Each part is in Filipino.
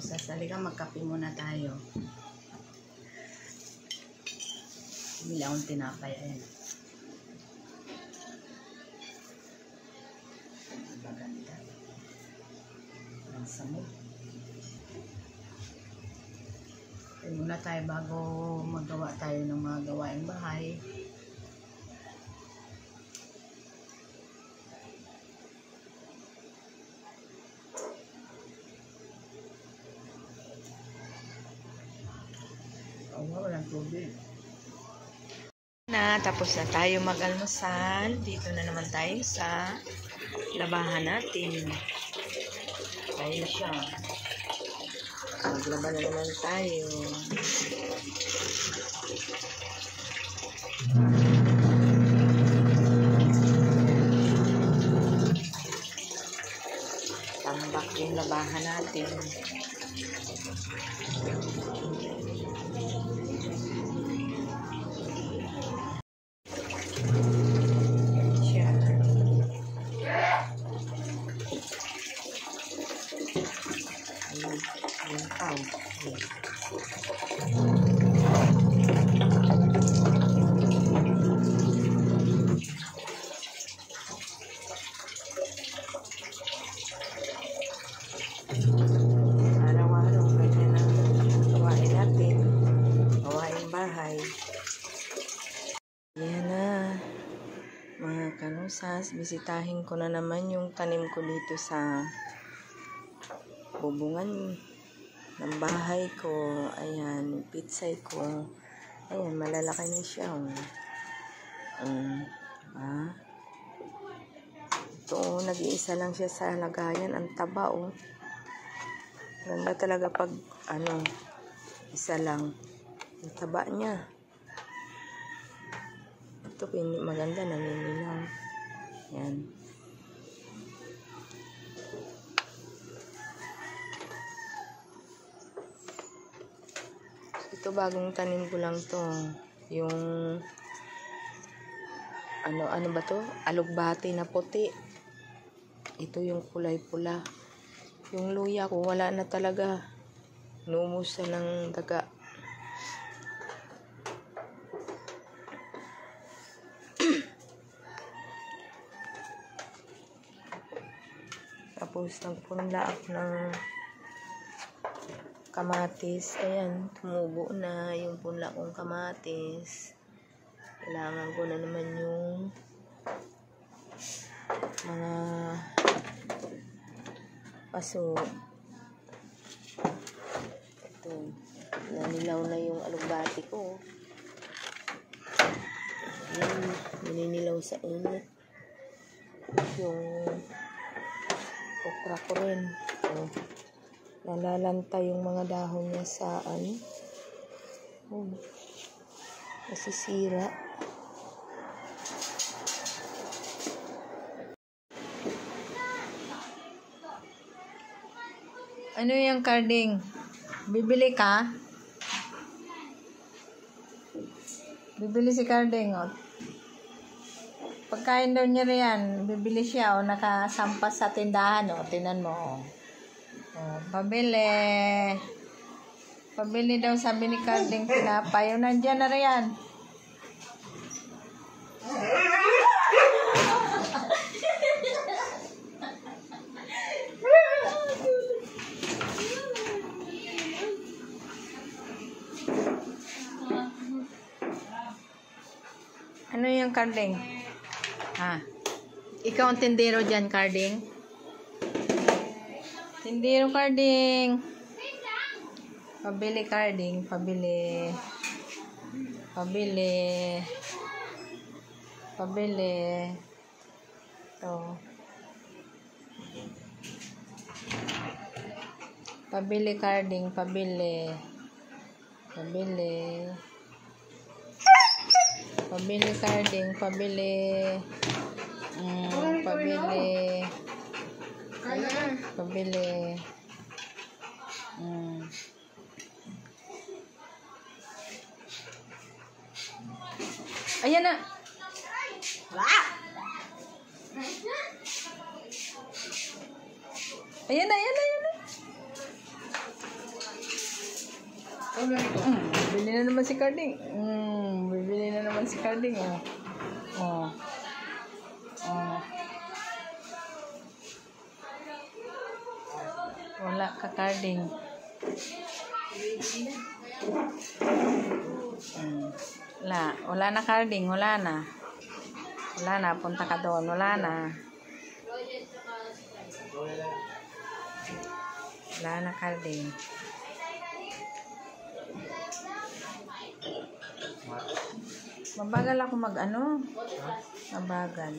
Rosas. Halika, magkape muna tayo. Bili akong tinapay. Ayan. Maganda. Ang samog. Tayo muna tayo bago magawa tayo ng mga gawaing bahay. Walang tubig. Tapos na tayo mag-almusal. Dito na naman tayo sa labahan natin. Tayo siya. Maglaba na naman tayo. Tambak yung labahan natin. Araw-araw ganyan ang gawain natin, gawain bahay. Yan na mga kanusas, bisitahin ko na naman yung tanim ko dito sa bubungan ng bahay ko. Ayan, pitsay ko. Ayan, malalaki na siya. Ito, nag-iisa lang siya sa lagayan. Ang taba, Ganda talaga pag, isa lang. Ang taba niya. Ito, maganda, naninilaw. Yan. Ito, bagong tanim ko lang to. Yung, ano ba to? Alugbati na puti. Ito yung kulay pula. Yung luya ko, wala na talaga. Numusa ng daga. Tapos, nagpunla ako ng kamatis. Ayan, tumubo na yung punla kong kamatis. Kailangan ko na naman yung mga paso. Ito, nanilaw na yung alugbati ko. Ayan, naninilaw sa init. Yung okra ko rin. Nalalanta yung mga dahon niya sa nasisira. Ano yung carding? Bibili ka? Bibili si carding, Pagkain daw niya riyan, bibili siya, nakasampas sa tindahan, tinan mo, pabili. Pabili daw, sabi ni carding, tinapay. Nandyan na riyan. Ano yung carding? Ikaw ang tindero dyan, carding? Tindero, carding. Pabili, carding. Pabili. Pabili. Pabili. Ito. Pabili, carding. Pabili. Pabili. Pabili, carding. Pabili. Pabili. Pabili. Ayan na. Ayan na, ayan na, ayan na. Bibili na naman si Carding. Bibili na naman si Carding. Oh. Wala ka, Carding. Wala na, Carding. Wala na. Punta ka doon. Wala na. Wala na, Carding. Mabagal ako mabagal.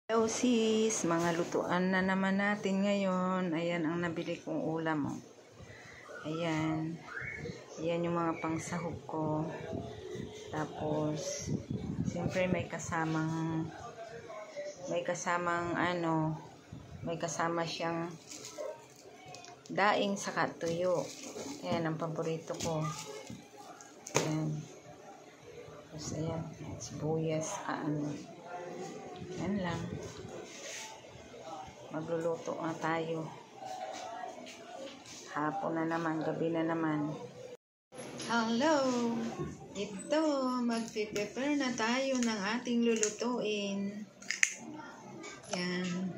Hello sis, mga lutuan na naman natin ngayon. Ayan ang nabili kong ulam. Ayan yung mga pangsahog ko. Tapos siyempre may kasama siyang daing saka tuyo. Ayan ang paborito ko. Ayan. Tapos ayan, sibuyas, yan lang. Magluluto na tayo. Hapon na naman, gabi na naman. Hello! Ito, magpe-prepare na tayo ng ating lulutuin. Yan.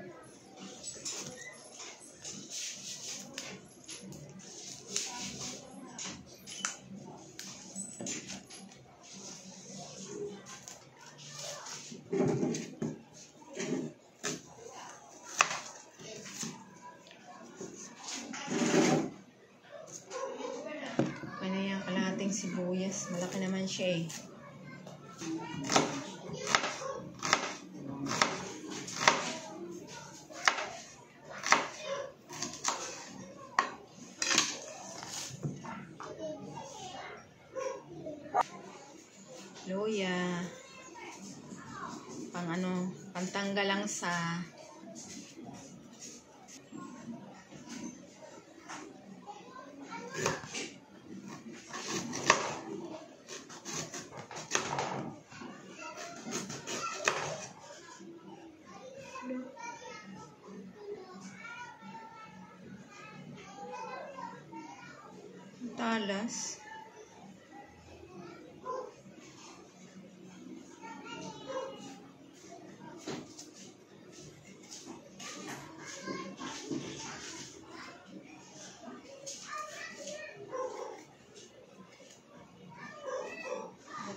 Kalahating sibuyas. Malaki naman siya eh. Luya. Pantanggal lang sa talas.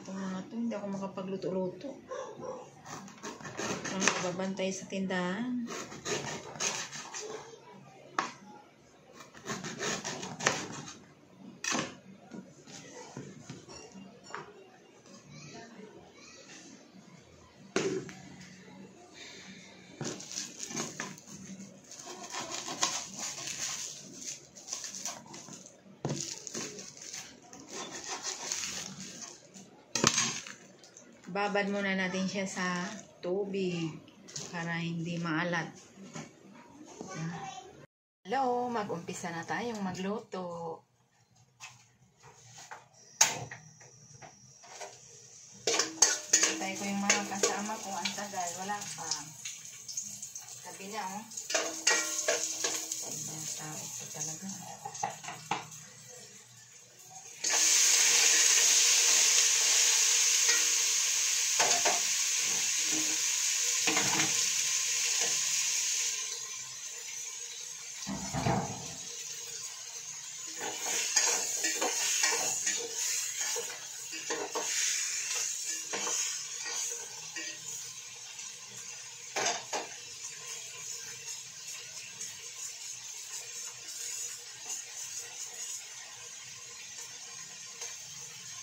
Itong mga to, hindi ako makapagluto-luto. Ang babantay sa tindahan. Babad muna natin siya sa tubig para hindi maalat. Hello, mag-umpisa na tayong magluto. Patay ko yung mga kasama ko. Ang tagal, wala pa. Sabi niya, oh. Sabi niya, tao ito talaga.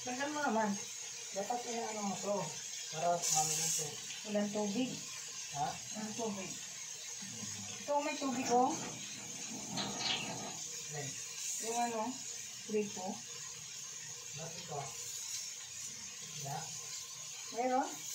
Tingnan mo naman. Dapat inaano mo to. Para maminito. Walang tubig. Ha? Walang tubig. Ito, may tubig ko. Yung gripo. Bakit ko? Ya? Meron?